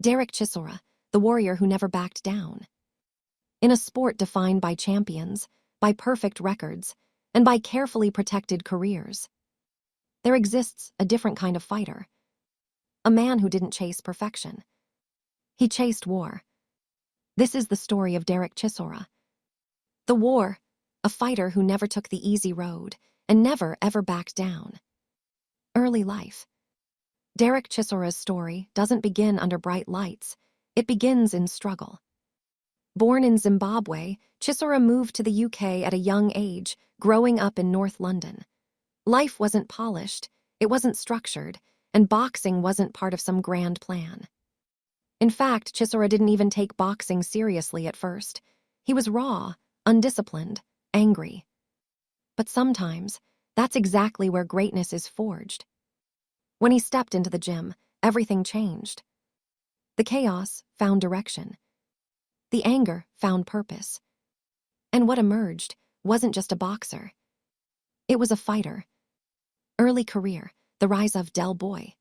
Derek Chisora, the warrior who never backed down. In a sport defined by champions, by perfect records, and by carefully protected careers, there exists a different kind of fighter. A man who didn't chase perfection. He chased war. This is the story of Derek Chisora. The war, a fighter who never took the easy road and never ever backed down. Early life. Derek Chisora's story doesn't begin under bright lights. It begins in struggle. Born in Zimbabwe, Chisora moved to the UK at a young age, growing up in North London. Life wasn't polished, it wasn't structured, and boxing wasn't part of some grand plan. In fact, Chisora didn't even take boxing seriously at first. He was raw, undisciplined, angry. But sometimes, that's exactly where greatness is forged. When he stepped into the gym, everything changed. The chaos found direction. The anger found purpose. And what emerged wasn't just a boxer. It was a fighter. Early career, the rise of Del Boy.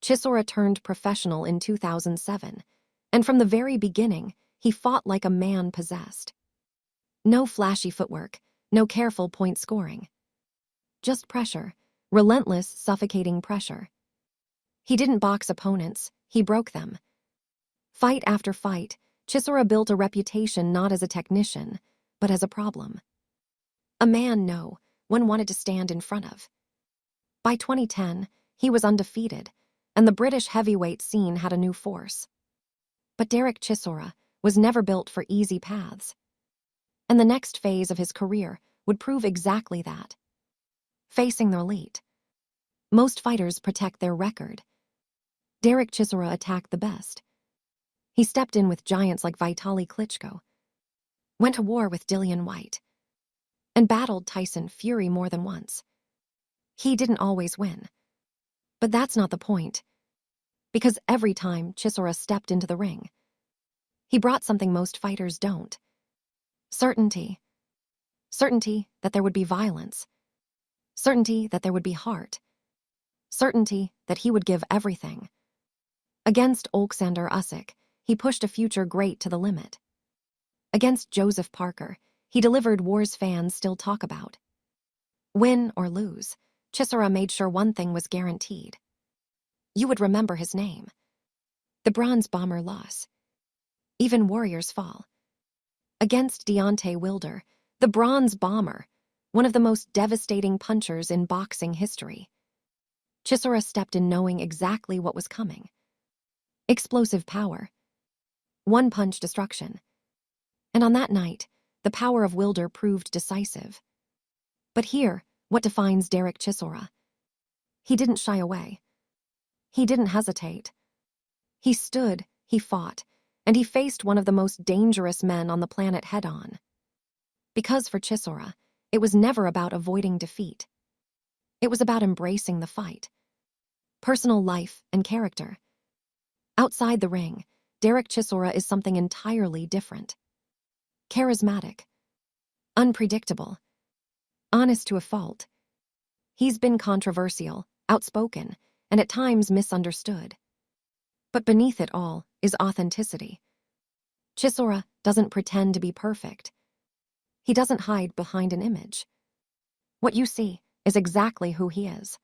Chisora turned professional in 2007, and from the very beginning, he fought like a man possessed. No flashy footwork, no careful point scoring. Just pressure, relentless, suffocating pressure. He didn't box opponents, he broke them. Fight after fight, Chisora built a reputation not as a technician, but as a problem. A man no one wanted to stand in front of. By 2010, he was undefeated, and the British heavyweight scene had a new force. But Derek Chisora was never built for easy paths. And the next phase of his career would prove exactly that. Facing the elite. Most fighters protect their record. Derek Chisora attacked the best. He stepped in with giants like Vitaly Klitschko, went to war with Dillian Whyte, and battled Tyson Fury more than once. He didn't always win. But that's not the point. Because every time Chisora stepped into the ring, he brought something most fighters don't. Certainty. Certainty that there would be violence. Certainty that there would be heart. Certainty that he would give everything. Against Oleksandr Usyk, he pushed a future great to the limit. Against Joseph Parker, he delivered wars fans still talk about. Win or lose, Chisora made sure one thing was guaranteed. You would remember his name. The Bronze Bomber loss. Even warriors fall. Against Deontay Wilder, the Bronze Bomber, one of the most devastating punchers in boxing history. Chisora stepped in knowing exactly what was coming. Explosive power. One-punch destruction. And on that night, the power of Wilder proved decisive. But here, what defines Derek Chisora? He didn't shy away. He didn't hesitate. He stood, he fought, and he faced one of the most dangerous men on the planet head-on. Because for Chisora, it was never about avoiding defeat. It was about embracing the fight. Personal life and character. Outside the ring, Derek Chisora is something entirely different. Charismatic. Unpredictable. Honest to a fault. He's been controversial, outspoken, and at times misunderstood. But beneath it all is authenticity. Chisora doesn't pretend to be perfect. He doesn't hide behind an image. What you see is exactly who he is.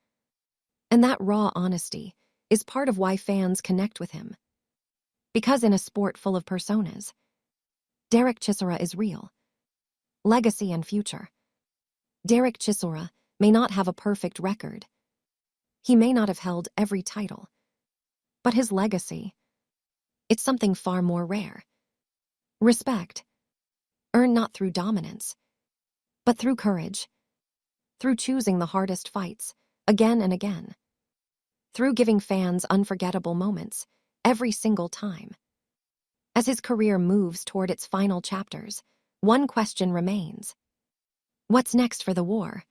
And that raw honesty is part of why fans connect with him. Because in a sport full of personas, Derek Chisora is real. Legacy and future. Derek Chisora may not have a perfect record. He may not have held every title. But his legacy, it's something far more rare. Respect. Earned not through dominance, but through courage. Through choosing the hardest fights, again and again. Through giving fans unforgettable moments, every single time. As his career moves toward its final chapters, one question remains. What's next for the war?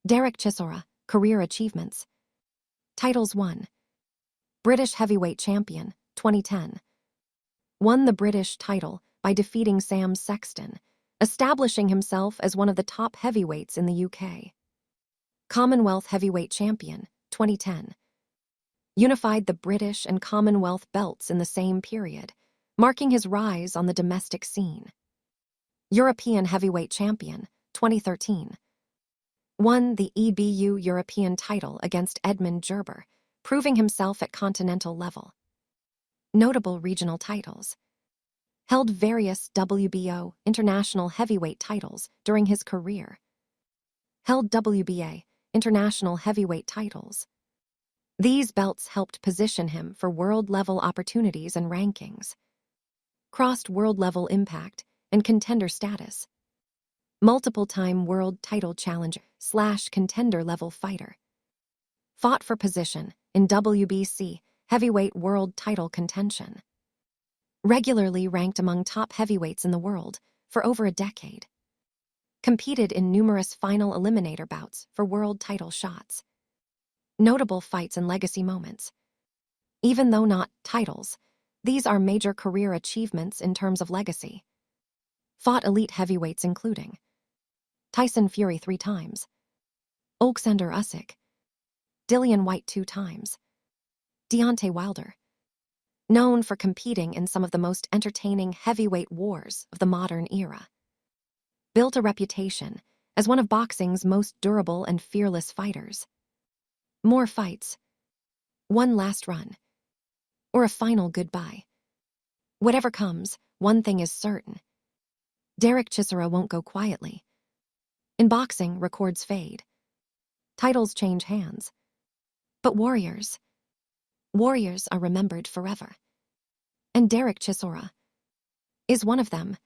Derek Chisora, career achievements. Titles won. British heavyweight champion, 2010. Won the British title by defeating Sam Sexton, establishing himself as one of the top heavyweights in the UK. Commonwealth heavyweight champion, 2010. unified the British and Commonwealth belts in the same period, marking his rise on the domestic scene. European Heavyweight Champion, 2013. Won the EBU European title against Edmund Gerber, proving himself at continental level. Notable regional titles. Held various WBO international heavyweight titles during his career. Held WBA international heavyweight titles. These belts helped position him for world-level opportunities and rankings. Crossed world-level impact and contender status. Multiple-time world title challenger / contender-level fighter. Fought for position in WBC heavyweight world title contention. Regularly ranked among top heavyweights in the world for over a decade. Competed in numerous final eliminator bouts for world title shots. Notable fights and legacy moments. Even though not titles, these are major career achievements in terms of legacy. Fought elite heavyweights including Tyson Fury 3 times, Alexander Usyk, Dillian Whyte 2 times, Deontay Wilder. Known for competing in some of the most entertaining heavyweight wars of the modern era. Built a reputation as one of boxing's most durable and fearless fighters. More fights. One last run. Or a final goodbye. Whatever comes, one thing is certain. Derek Chisora won't go quietly. In boxing, records fade. Titles change hands. But warriors are remembered forever. And Derek Chisora is one of them.